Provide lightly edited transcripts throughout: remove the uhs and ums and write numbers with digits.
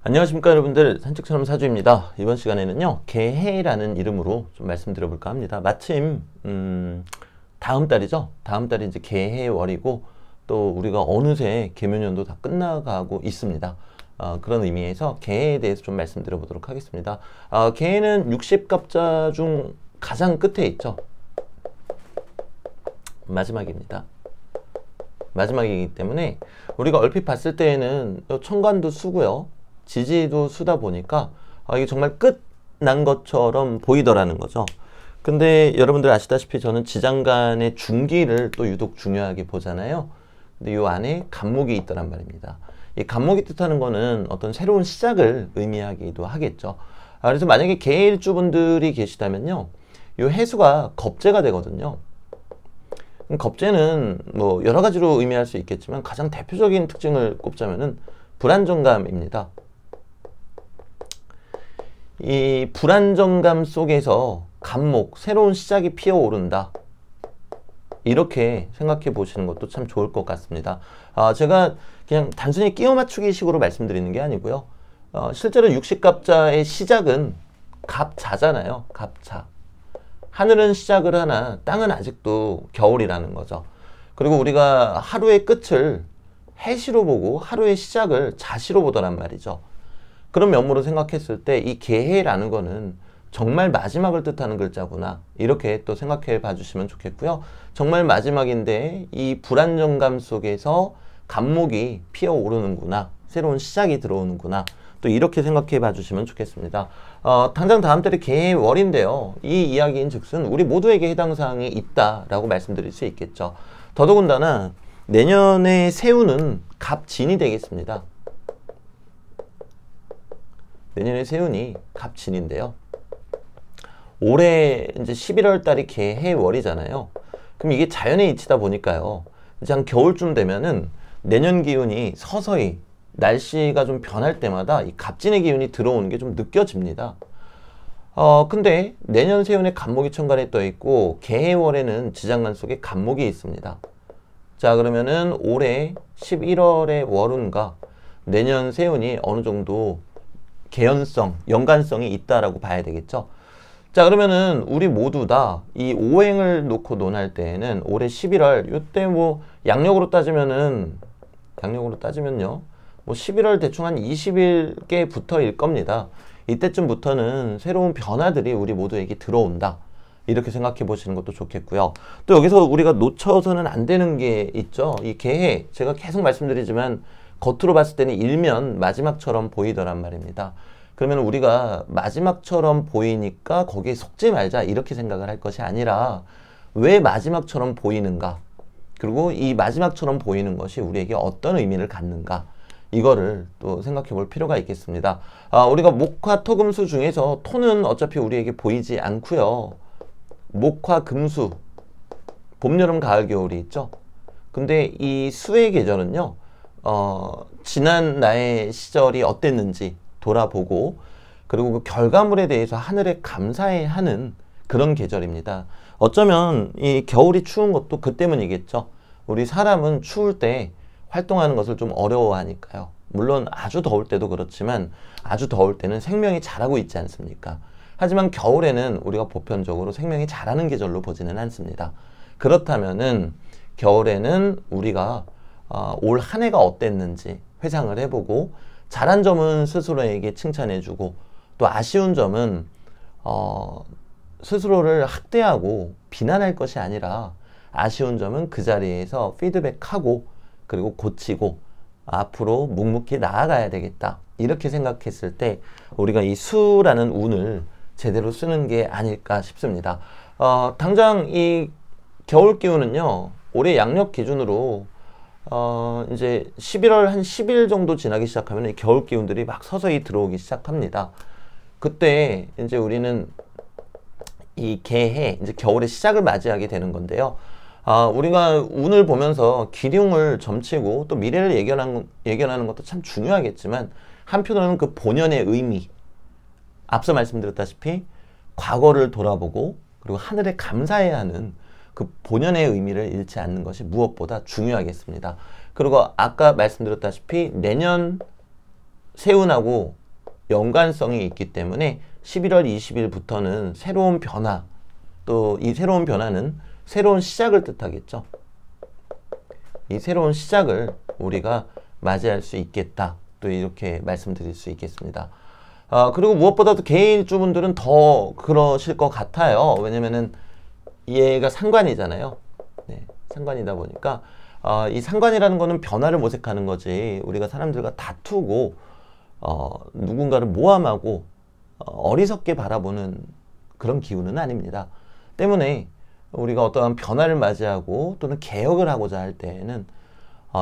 안녕하십니까 여러분들, 산책처럼 사주입니다. 이번 시간에는요 개해라는 이름으로 좀 말씀드려볼까 합니다. 마침 다음 달이죠. 다음 달이 이제 개해월이고 또 우리가 어느새 개묘년도 다 끝나가고 있습니다. 그런 의미에서 개해에 대해서 좀 말씀드려보도록 하겠습니다. 개해는 60갑자 중 가장 끝에 있죠. 마지막입니다. 마지막이기 때문에 우리가 얼핏 봤을 때에는 천간도 수고요, 지지도 수다 보니까 이게 정말 끝난 것처럼 보이더라는 거죠. 근데 여러분들 아시다시피 저는 지장간의 중기를 또 유독 중요하게 보잖아요. 근데 이 안에 간목이 있더란 말입니다. 이 간목이 뜻하는 거는 어떤 새로운 시작을 의미하기도 하겠죠. 그래서 만약에 개일주분들이 계시다면요, 이 해수가 겁재가 되거든요. 겁재는 뭐 여러 가지로 의미할 수 있겠지만 가장 대표적인 특징을 꼽자면은 불안정감입니다. 이 불안정감 속에서 간목, 새로운 시작이 피어오른다, 이렇게 생각해 보시는 것도 참 좋을 것 같습니다. 제가 그냥 단순히 끼워 맞추기 식으로 말씀드리는 게 아니고요, 실제로 60갑자의 시작은 갑자잖아요. 갑자. 하늘은 시작을 하나 땅은 아직도 겨울이라는 거죠. 그리고 우리가 하루의 끝을 해시로 보고 하루의 시작을 자시로 보더란 말이죠. 그런 면모로 생각했을 때 이 개해라는 거는 정말 마지막을 뜻하는 글자구나, 이렇게 또 생각해 봐주시면 좋겠고요. 정말 마지막인데 이 불안정감 속에서 간목이 피어오르는구나, 새로운 시작이 들어오는구나, 또 이렇게 생각해 봐주시면 좋겠습니다. 당장 다음 달에 개해월인데요, 이 이야기인 즉슨 우리 모두에게 해당 사항이 있다라고 말씀드릴 수 있겠죠. 더더군다나 내년에 새우는 갑진이 되겠습니다. 내년에 새우니 갑진인데요, 올해 이제 11월 달이 개해월이잖아요. 그럼 이게 자연의 이치다 보니까요, 이제 한 겨울쯤 되면은 내년 기운이 서서히 날씨가 좀 변할 때마다 이 갑진의 기운이 들어오는 게 좀 느껴집니다. 근데 내년 새운에 간목이 천간에 떠 있고 개해월에는 지장간 속에 간목이 있습니다. 자, 그러면은 올해 11월의 월운과 내년 새운이 어느 정도 개연성, 연관성이 있다라고 봐야 되겠죠. 자, 그러면은 우리 모두 다 이 오행을 놓고 논할 때에는 올해 11월, 이때 뭐 양력으로 따지면요, 뭐 11월 대충 한 20일께부터일 겁니다. 이때쯤부터는 새로운 변화들이 우리 모두에게 들어온다, 이렇게 생각해 보시는 것도 좋겠고요. 또 여기서 우리가 놓쳐서는 안 되는 게 있죠. 이 개해, 제가 계속 말씀드리지만 겉으로 봤을 때는 일면 마지막처럼 보이더란 말입니다. 그러면 우리가 마지막처럼 보이니까 거기에 속지 말자, 이렇게 생각을 할 것이 아니라 왜 마지막처럼 보이는가, 그리고 이 마지막처럼 보이는 것이 우리에게 어떤 의미를 갖는가, 이거를 또 생각해 볼 필요가 있겠습니다. 우리가 목화 토금수 중에서 토는 어차피 우리에게 보이지 않고요, 목화 금수, 봄, 여름, 가을, 겨울이 있죠. 근데 이 수의 계절은요, 지난 나의 시절이 어땠는지 돌아보고, 그리고 그 결과물에 대해서 하늘에 감사해야 하는 그런 계절입니다. 어쩌면 이 겨울이 추운 것도 그 때문이겠죠. 우리 사람은 추울 때 활동하는 것을 좀 어려워하니까요. 물론 아주 더울 때도 그렇지만 아주 더울 때는 생명이 자라고 있지 않습니까? 하지만 겨울에는 우리가 보편적으로 생명이 자라는 계절로 보지는 않습니다. 그렇다면은 겨울에는 우리가 올 한 해가 어땠는지 회상을 해보고, 잘한 점은 스스로에게 칭찬해주고, 또 아쉬운 점은 스스로를 학대하고 비난할 것이 아니라 아쉬운 점은 그 자리에서 피드백하고, 그리고 고치고 앞으로 묵묵히 나아가야 되겠다, 이렇게 생각했을 때 우리가 이 수라는 운을 제대로 쓰는 게 아닐까 싶습니다. 당장 이 겨울 기운은요, 올해 양력 기준으로 이제 11월 한 10일 정도 지나기 시작하면 이 겨울 기운들이 막 서서히 들어오기 시작합니다. 그때 이제 우리는 이 개해, 이제 겨울의 시작을 맞이하게 되는 건데요. 우리가 운을 보면서 기륭을 점치고 또 미래를 예견하는 것도 참 중요하겠지만, 한편으로는 그 본연의 의미, 앞서 말씀드렸다시피 과거를 돌아보고 그리고 하늘에 감사해야 하는 그 본연의 의미를 잃지 않는 것이 무엇보다 중요하겠습니다. 그리고 아까 말씀드렸다시피 내년 세운하고 연관성이 있기 때문에 11월 20일부터는 새로운 변화, 또 이 새로운 변화는 새로운 시작을 뜻하겠죠. 이 새로운 시작을 우리가 맞이할 수 있겠다. 또 이렇게 말씀드릴 수 있겠습니다. 그리고 무엇보다도 개인주분들은 더 그러실 것 같아요. 왜냐면은 얘가 상관이잖아요. 네, 상관이다 보니까 이 상관이라는 거는 변화를 모색하는 거지, 우리가 사람들과 다투고 누군가를 모함하고 어리석게 바라보는 그런 기운은 아닙니다. 때문에 우리가 어떠한 변화를 맞이하고 또는 개혁을 하고자 할 때에는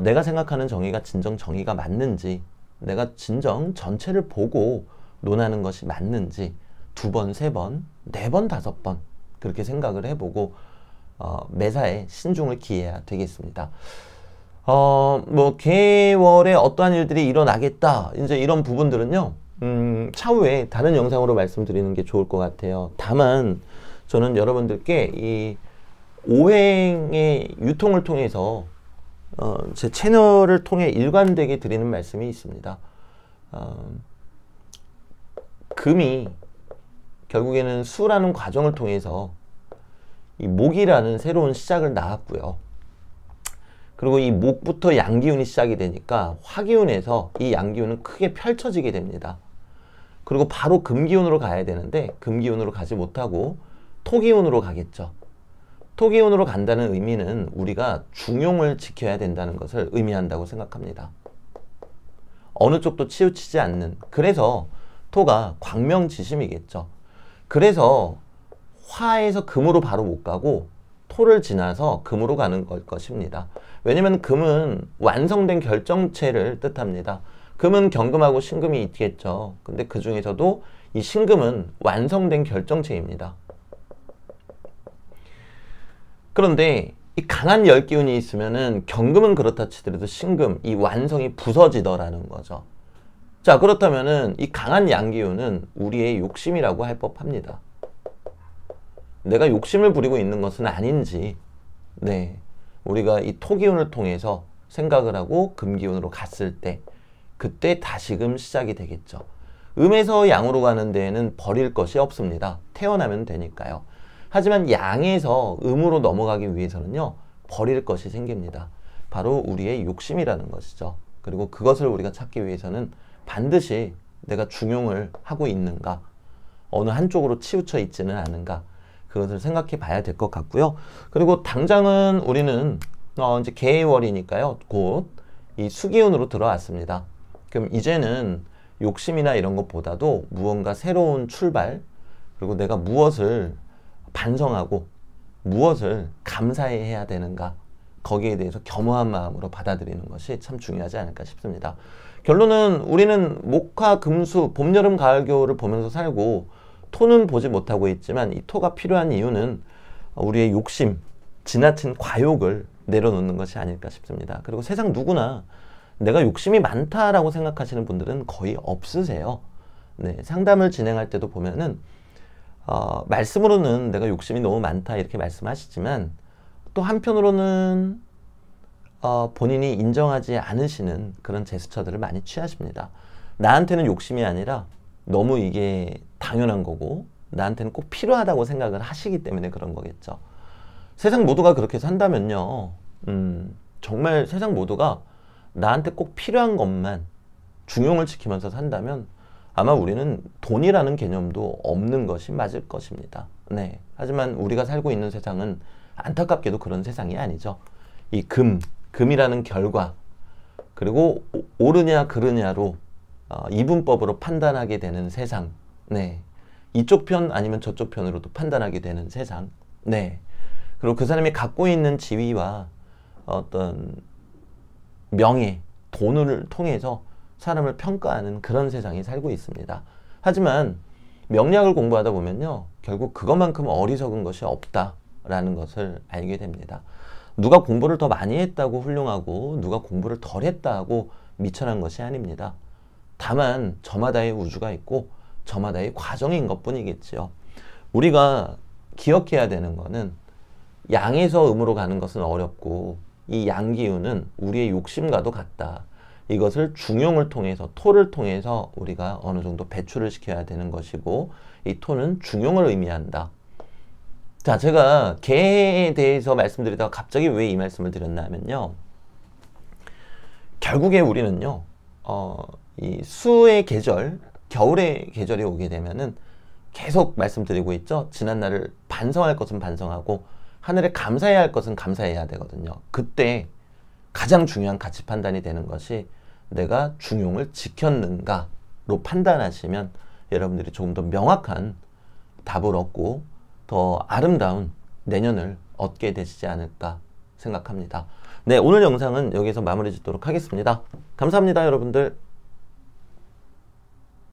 내가 생각하는 정의가 진정 정의가 맞는지, 내가 진정 전체를 보고 논하는 것이 맞는지 2번, 3번, 4번, 5번 그렇게 생각을 해보고 매사에 신중을 기해야 되겠습니다. 뭐 개월에 어떠한 일들이 일어나겠다, 이제 이런 부분들은요, 차후에 다른 영상으로 말씀드리는 게 좋을 것 같아요. 다만 저는 여러분들께 이 오행의 유통을 통해서 제 채널을 통해 일관되게 드리는 말씀이 있습니다. 금이 결국에는 수라는 과정을 통해서 이 목이라는 새로운 시작을 낳았고요. 그리고 이 목부터 양기운이 시작이 되니까 화기운에서 이 양기운은 크게 펼쳐지게 됩니다. 그리고 바로 금기운으로 가야 되는데 금기운으로 가지 못하고 토기운으로 가겠죠. 토기운으로 간다는 의미는 우리가 중용을 지켜야 된다는 것을 의미한다고 생각합니다. 어느 쪽도 치우치지 않는, 그래서 토가 광명지심이겠죠. 그래서 화에서 금으로 바로 못 가고 토를 지나서 금으로 가는 걸 것입니다. 왜냐면 금은 완성된 결정체를 뜻합니다. 금은 경금하고 신금이 있겠죠. 근데 그 중에서도 이 신금은 완성된 결정체입니다. 그런데 이 강한 열기운이 있으면은 경금은 그렇다 치더라도 신금, 이 완성이 부서지더라는 거죠. 자, 그렇다면은 이 강한 양기운은 우리의 욕심이라고 할 법합니다. 내가 욕심을 부리고 있는 것은 아닌지, 네, 우리가 이 토기운을 통해서 생각을 하고 금기운으로 갔을 때 그때 다시금 시작이 되겠죠. 음에서 양으로 가는 데에는 버릴 것이 없습니다. 태어나면 되니까요. 하지만 양에서 음으로 넘어가기 위해서는요, 버릴 것이 생깁니다. 바로 우리의 욕심이라는 것이죠. 그리고 그것을 우리가 찾기 위해서는 반드시 내가 중용을 하고 있는가, 어느 한쪽으로 치우쳐 있지는 않은가, 그것을 생각해 봐야 될 것 같고요. 그리고 당장은 우리는 이제 개월이니까요, 곧 이 수기운으로 들어왔습니다. 그럼 이제는 욕심이나 이런 것보다도 무언가 새로운 출발, 그리고 내가 무엇을 반성하고 무엇을 감사해야 되는가, 거기에 대해서 겸허한 마음으로 받아들이는 것이 참 중요하지 않을까 싶습니다. 결론은 우리는 목화, 금수, 봄, 여름, 가을, 겨울을 보면서 살고 토는 보지 못하고 있지만 이 토가 필요한 이유는 우리의 욕심, 지나친 과욕을 내려놓는 것이 아닐까 싶습니다. 그리고 세상 누구나 내가 욕심이 많다라고 생각하시는 분들은 거의 없으세요. 네, 상담을 진행할 때도 보면은 말씀으로는 내가 욕심이 너무 많다 이렇게 말씀하시지만 또 한편으로는 본인이 인정하지 않으시는 그런 제스처들을 많이 취하십니다. 나한테는 욕심이 아니라 너무 이게 당연한 거고 나한테는 꼭 필요하다고 생각을 하시기 때문에 그런 거겠죠. 세상 모두가 그렇게 산다면요, 정말 세상 모두가 나한테 꼭 필요한 것만 중용을 지키면서 산다면 아마 우리는 돈이라는 개념도 없는 것이 맞을 것입니다. 네. 하지만 우리가 살고 있는 세상은 안타깝게도 그런 세상이 아니죠. 이 금이라는 결과, 그리고 옳으냐 그르냐로 이분법으로 판단하게 되는 세상. 네. 이쪽 편 아니면 저쪽 편으로도 판단하게 되는 세상. 네. 그리고 그 사람이 갖고 있는 지위와 어떤 명예, 돈을 통해서 사람을 평가하는 그런 세상이 살고 있습니다. 하지만 명리학을 공부하다 보면요, 결국 그것만큼 어리석은 것이 없다라는 것을 알게 됩니다. 누가 공부를 더 많이 했다고 훌륭하고 누가 공부를 덜 했다고 미천한 것이 아닙니다. 다만 저마다의 우주가 있고 저마다의 과정인 것뿐이겠지요. 우리가 기억해야 되는 거는 양에서 음으로 가는 것은 어렵고 이 양기운은 우리의 욕심과도 같다. 이것을 중용을 통해서, 토를 통해서 우리가 어느 정도 배출을 시켜야 되는 것이고, 이 토는 중용을 의미한다. 자, 제가 개에 대해서 말씀드리다가 갑자기 왜 이 말씀을 드렸냐면요. 결국에 우리는요, 이 수의 계절, 겨울의 계절이 오게 되면은 계속 말씀드리고 있죠. 지난날을 반성할 것은 반성하고 하늘에 감사해야 할 것은 감사해야 되거든요. 그때 가장 중요한 가치 판단이 되는 것이 내가 중용을 지켰는가로 판단하시면 여러분들이 조금 더 명확한 답을 얻고 더 아름다운 내년을 얻게 되시지 않을까 생각합니다. 네, 오늘 영상은 여기서 마무리 짓도록 하겠습니다. 감사합니다, 여러분들.